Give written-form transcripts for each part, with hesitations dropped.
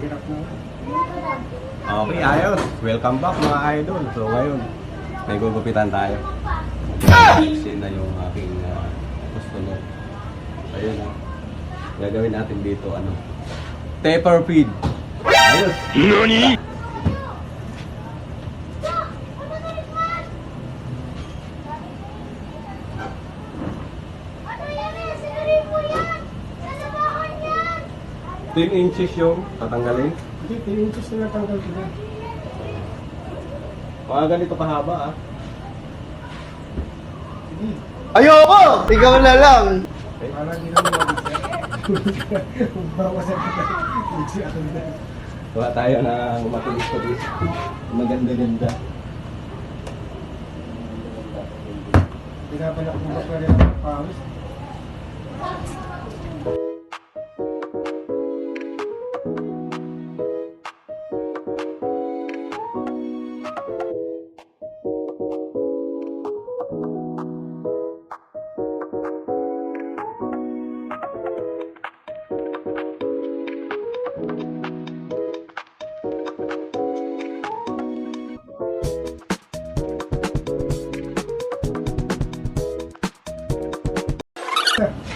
hirap na. Okay, ayos. Welcome back mga idol. So ngayon, may gugupitan tayo. Kasi na yung aking customer. Ayun na. Gagawin natin dito, taper feed. Ayos. NANI? Ten inches yung tatanggalin. Hindi, 10 inches na natanggal ko na. Mga ganito kahaba Sige. Ayoko! Ikaw na lang! Para hindi na mag-isa. Bawas ang mag-isa ako na. Gawa tayo ng matulis-tulis. Maganda-ganda. Pinapanak mo ba rin ang pawis?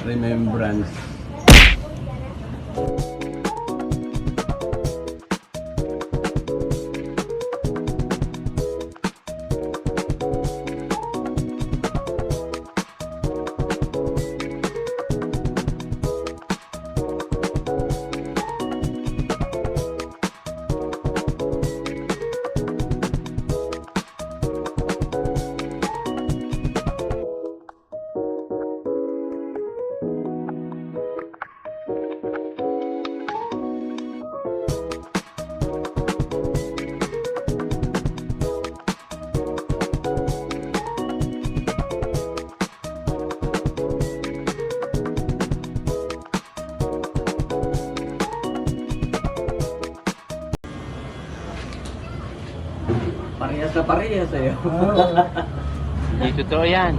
Remembrance. Parehas na parehas sa'yo. Hindi totoo yan.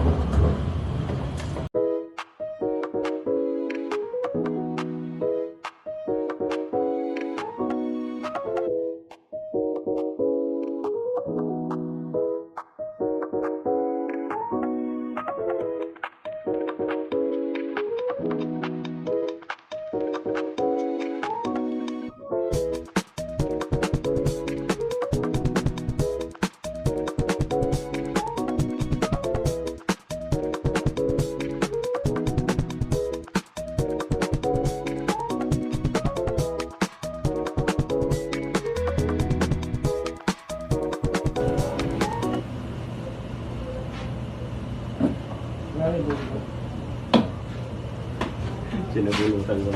Sinabulutan ko.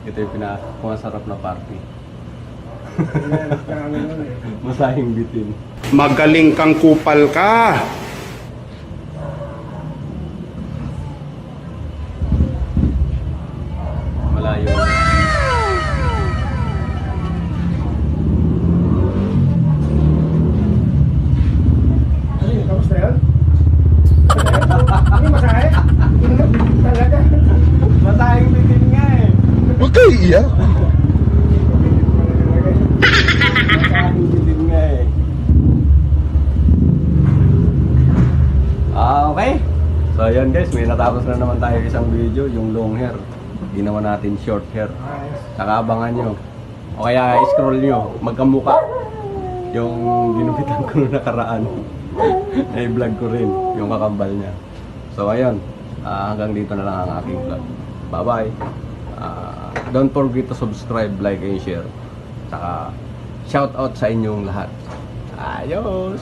Ito yung pinakamasarap na party. Masahing bitin. Magaling kang kupal ka. Malayo. Ano yun? Kamusta yan? Hindi masahe? Talaga? Masahing bitin nga eh. Huwag kayo iiyak. Masahing bitin nga eh. Okay. So ayan guys, may natapos na naman tayo isang video, yung long hair. Ginawa natin short hair. Saka abangan nyo. O kaya scroll nyo, magkamuka. Yung ginupitan ko nung nakaraan. Na-vlog ko rin yung kakambal niya. So ayun, hanggang dito na lang ang aking vlog. Bye bye. Don't forget to subscribe, like, and share. Saka shout out sa inyong lahat. Ayos!